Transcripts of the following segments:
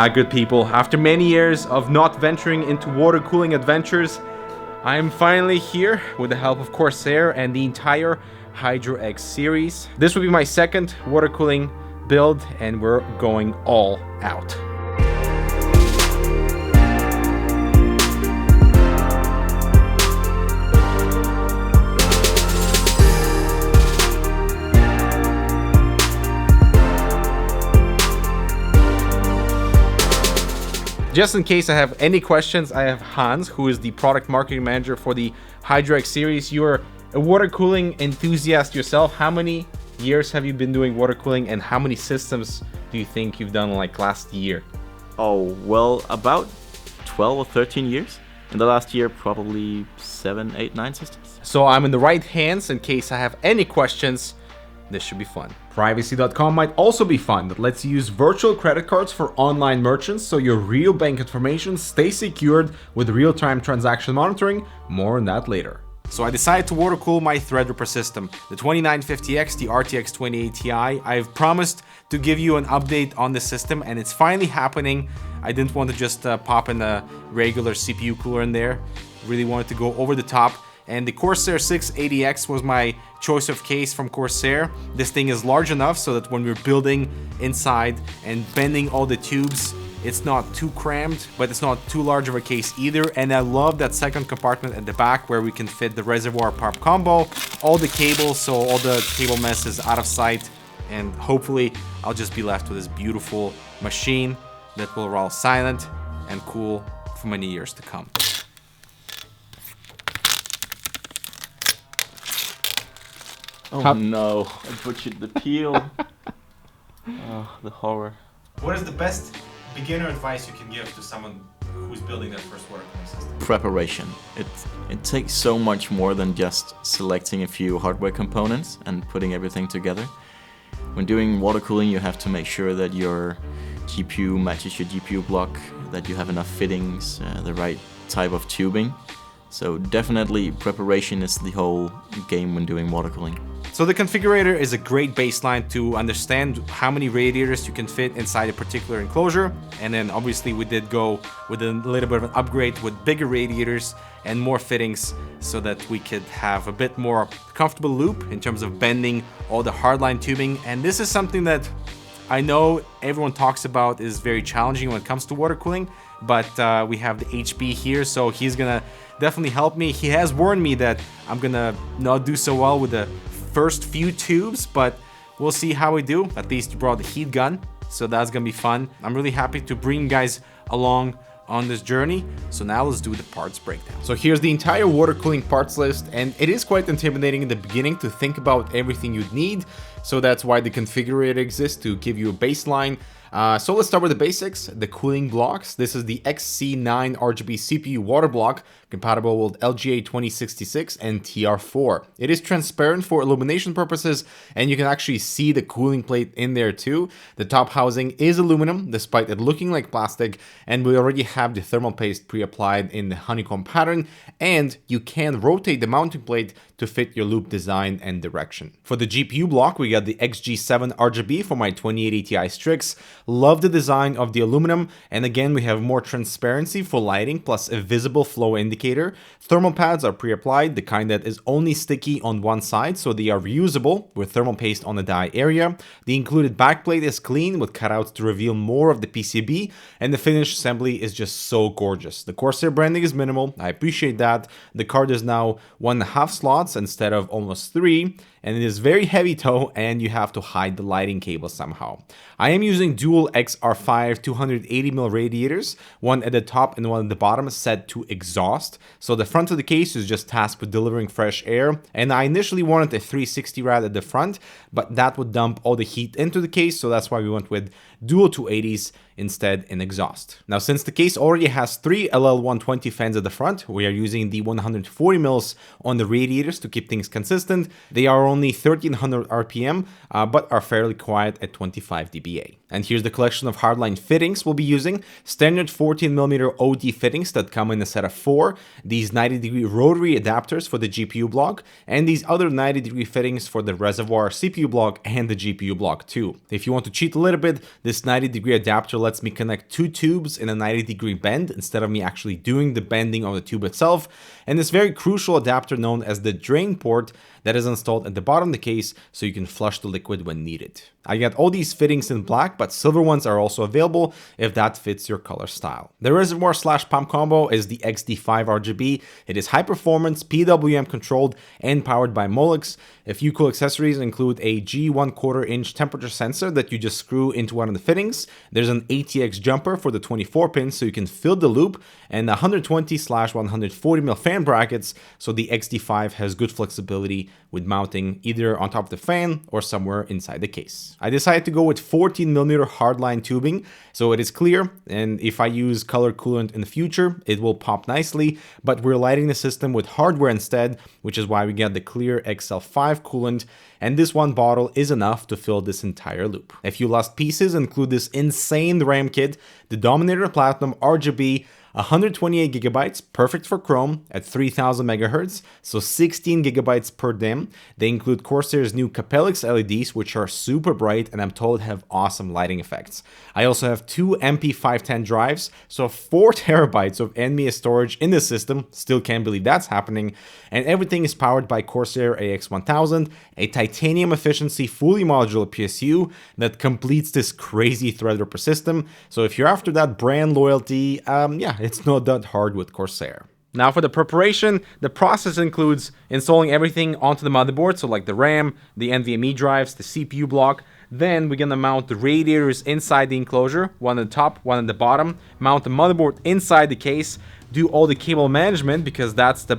My good people, after many years of not venturing into water cooling adventures, I am finally here with the help of Corsair and the entire Hydro X series. This will be my second water cooling build and we're going all out. Just in case I have any questions, I have Hans, who is the product marketing manager for the Hydro X series. You're a water cooling enthusiast yourself. How many years have you been doing water cooling and how many systems do you think you've done like last year? Oh, well, about 12 or 13 years. In the last year, probably 7, 8, 9 systems. So I'm in the right hands in case I have any questions. This should be fun. Privacy.com might also be fun. That lets you use virtual credit cards for online merchants so your real bank information stays secured with real-time transaction monitoring. More on that later. So I decided to water cool my Threadripper system, the 2950X, the RTX 2080 Ti. I've promised to give you an update on the system and it's finally happening. I didn't want to just pop in a regular CPU cooler in there. Really wanted to go over the top. And the Corsair 680X was my choice of case from Corsair. This thing is large enough so that when we're building inside and bending all the tubes, it's not too crammed, but it's not too large of a case either. And I love that second compartment at the back where we can fit the reservoir pop combo, all the cables, so all the cable mess is out of sight. And hopefully I'll just be left with this beautiful machine that will roll silent and cool for many years to come. Oh no, I butchered the peel. Oh, the horror. What is the best beginner advice you can give to someone who's building their first water cooling system? Preparation. It takes so much more than just selecting a few hardware components and putting everything together. When doing water cooling, you have to make sure that your GPU matches your GPU block, that you have enough fittings, the right type of tubing. So definitely preparation is the whole game when doing water cooling. So the configurator is a great baseline to understand how many radiators you can fit inside a particular enclosure. And then obviously we did go with a little bit of an upgrade with bigger radiators and more fittings so that we could have a bit more comfortable loop in terms of bending all the hardline tubing. And this is something that I know everyone talks about is very challenging when it comes to water cooling, but we have the HB here, so he's gonna definitely help me. He has warned me that I'm gonna not do so well with the first few tubes, but we'll see how we do. At least you brought the heat gun, so that's gonna be fun. I'm really happy to bring you guys along on this journey. So now let's do the parts breakdown. So here's the entire water cooling parts list, and it is quite intimidating in the beginning to think about everything you'd need. So that's why the configurator exists, to give you a baseline. So let's start with the basics, the cooling blocks. This is the XC9 RGB CPU water block, compatible with LGA 2066 and TR4. It is transparent for illumination purposes, and you can actually see the cooling plate in there too. The top housing is aluminum, despite it looking like plastic, and we already have the thermal paste pre-applied in the honeycomb pattern, and you can rotate the mounting plate to fit your loop design and direction. For the GPU block, we got the XG7 RGB for my 2080 Ti Strix. Love the design of the aluminum, and again we have more transparency for lighting plus a visible flow indicator. Thermal pads are pre-applied, the kind that is only sticky on one side, so they are reusable with thermal paste on the die area. The included backplate is clean with cutouts to reveal more of the PCB, and the finished assembly is just so gorgeous. The Corsair branding is minimal, I appreciate that. The card is now 1.5 slots instead of almost 3, and it is very heavy tow, and you have to hide the lighting cable somehow. I am using dual XR5 280mm radiators, one at the top and one at the bottom set to exhaust. So the front of the case is just tasked with delivering fresh air, and I initially wanted a 360 rad at the front, but that would dump all the heat into the case, so that's why we went with dual 280s instead in exhaust. Now, since the case already has 3 LL120 fans at the front, we are using the 140mm on the radiators to keep things consistent. They are only 1300 RPM, but are fairly quiet at 25 dBA. And here's the collection of hardline fittings we'll be using. Standard 14mm OD fittings that come in a set of 4, these 90-degree rotary adapters for the GPU block, and these other 90-degree fittings for the reservoir CPU block and the GPU block too. If you want to cheat a little bit, This 90-degree adapter lets me connect two tubes in a 90-degree bend instead of me actually doing the bending of the tube itself, and this very crucial adapter known as the drain port that is installed at the bottom of the case so you can flush the liquid when needed. I got all these fittings in black, but silver ones are also available if that fits your color style. The reservoir/pump combo is the XD5 RGB. It is high performance, PWM controlled, and powered by Molex. A few cool accessories include a G1/4 inch temperature sensor that you just screw into one of the fittings. There's an ATX jumper for the 24 pins so you can fill the loop, and 120/140mm fan brackets, so the XD5 has good flexibility with mounting either on top of the fan or somewhere inside the case. I decided to go with 14mm hardline tubing, so it is clear, and if I use color coolant in the future, it will pop nicely, but we're lighting the system with hardware instead, which is why we got the clear XL5 coolant, and this one bottle is enough to fill this entire loop. A few last pieces include this insane RAM kit, the Dominator Platinum RGB, 128 gigabytes, perfect for Chrome at 3000 megahertz, so 16 gigabytes per DIMM. They include Corsair's new Capellix LEDs, which are super bright and I'm told have awesome lighting effects. I also have two MP510 drives, so 4 terabytes of NVMe storage in the system. Still can't believe that's happening. And everything is powered by Corsair AX1000, a titanium efficiency fully modular PSU that completes this crazy Threadripper system. So if you're after that brand loyalty, yeah, it's not that hard with Corsair. Now for the preparation, the process includes installing everything onto the motherboard, so like the RAM, the NVMe drives, the CPU block. Then we're gonna mount the radiators inside the enclosure, one at the top, one at the bottom, mount the motherboard inside the case, do all the cable management because that's the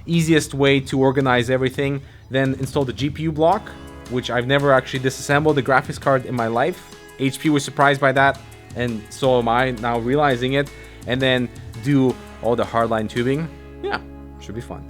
easiest way to organize everything. Then install the GPU block, which I've never actually disassembled the graphics card in my life. HP was surprised by that, and so am I now realizing it. And then do all the hardline tubing. Yeah, should be fun.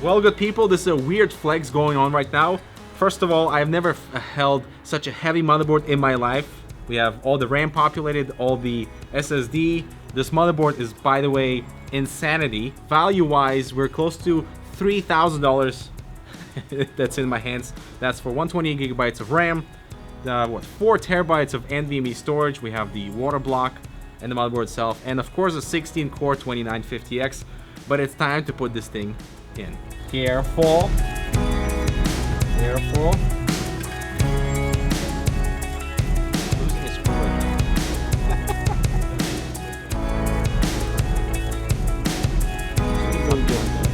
Well, good people, this is a weird flex going on right now. First of all, I've never held such a heavy motherboard in my life. We have all the RAM populated, all the SSD. This motherboard is, by the way, insanity. Value-wise, we're close to $3,000 that's in my hands. That's for 128 gigabytes of RAM, 4 terabytes of NVMe storage. We have the water block and the motherboard itself, and of course a 16-core 2950X. But it's time to put this thing in. Careful. Careful. Losing his screw right now.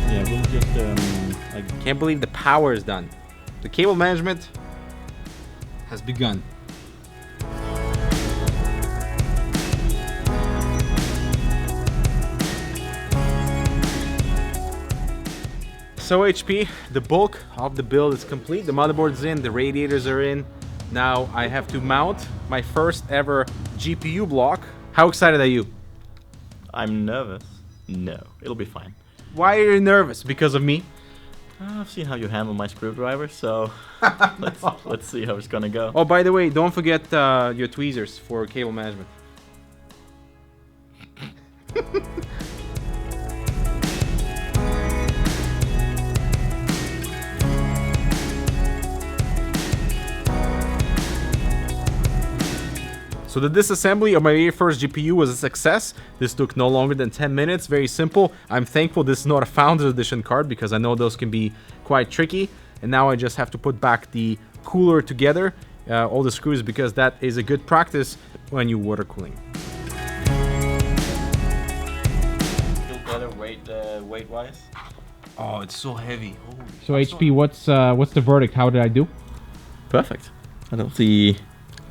Yeah, we'll just I can't believe the power is done. The cable management has begun. So HP, the bulk of the build is complete. The motherboard's in, the radiators are in. Now I have to mount my first ever GPU block. How excited are you? I'm nervous. No, it'll be fine. Why are you nervous? Because of me? I've seen how you handle my screwdriver, so let's see how it's gonna go. Oh, by the way, don't forget your tweezers for cable management. So the disassembly of my very first GPU was a success. This took no longer than 10 minutes, very simple. I'm thankful this is not a Founders Edition card because I know those can be quite tricky. And now I just have to put back the cooler together, all the screws, because that is a good practice when you water cooling. Feel better weight-wise? Oh, it's so heavy. So HP, what's the verdict? How did I do? Perfect. I don't see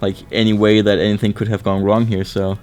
like any way that anything could have gone wrong here, so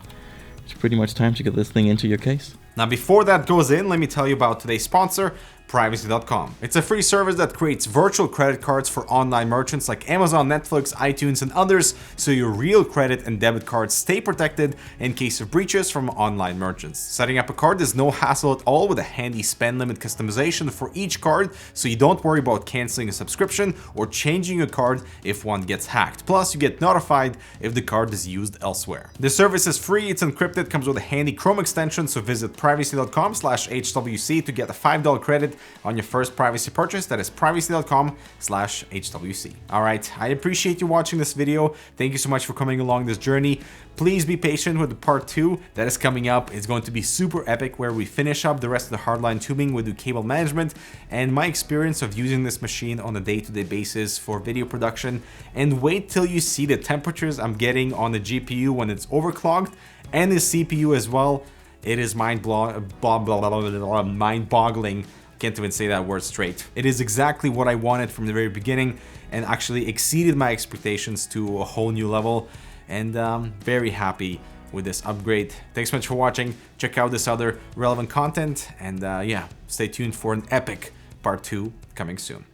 it's pretty much time to get this thing into your case. Now, before that goes in, let me tell you about today's sponsor, Privacy.com. It's a free service that creates virtual credit cards for online merchants like Amazon, Netflix, iTunes, and others, so your real credit and debit cards stay protected in case of breaches from online merchants. Setting up a card is no hassle at all with a handy spend limit customization for each card, so you don't worry about canceling a subscription or changing a card if one gets hacked. Plus, you get notified if the card is used elsewhere. The service is free, it's encrypted, comes with a handy Chrome extension, so visit privacy.com/HWC to get a $5 credit on your first privacy purchase. That is privacy.com/HWC. All right, I appreciate you watching this video. Thank you so much for coming along this journey. Please be patient with the part 2 that is coming up. It's going to be super epic, where we finish up the rest of the hardline tubing, we do cable management, and my experience of using this machine on a day-to-day basis for video production. And wait till you see the temperatures I'm getting on the GPU when it's overclocked, and the CPU as well. It is mind-boggling. Can't even say that word straight. It is exactly what I wanted from the very beginning, and actually exceeded my expectations to a whole new level, and very happy with this upgrade. Thanks so much for watching. Check out this other relevant content, and yeah, stay tuned for an epic part 2 coming soon.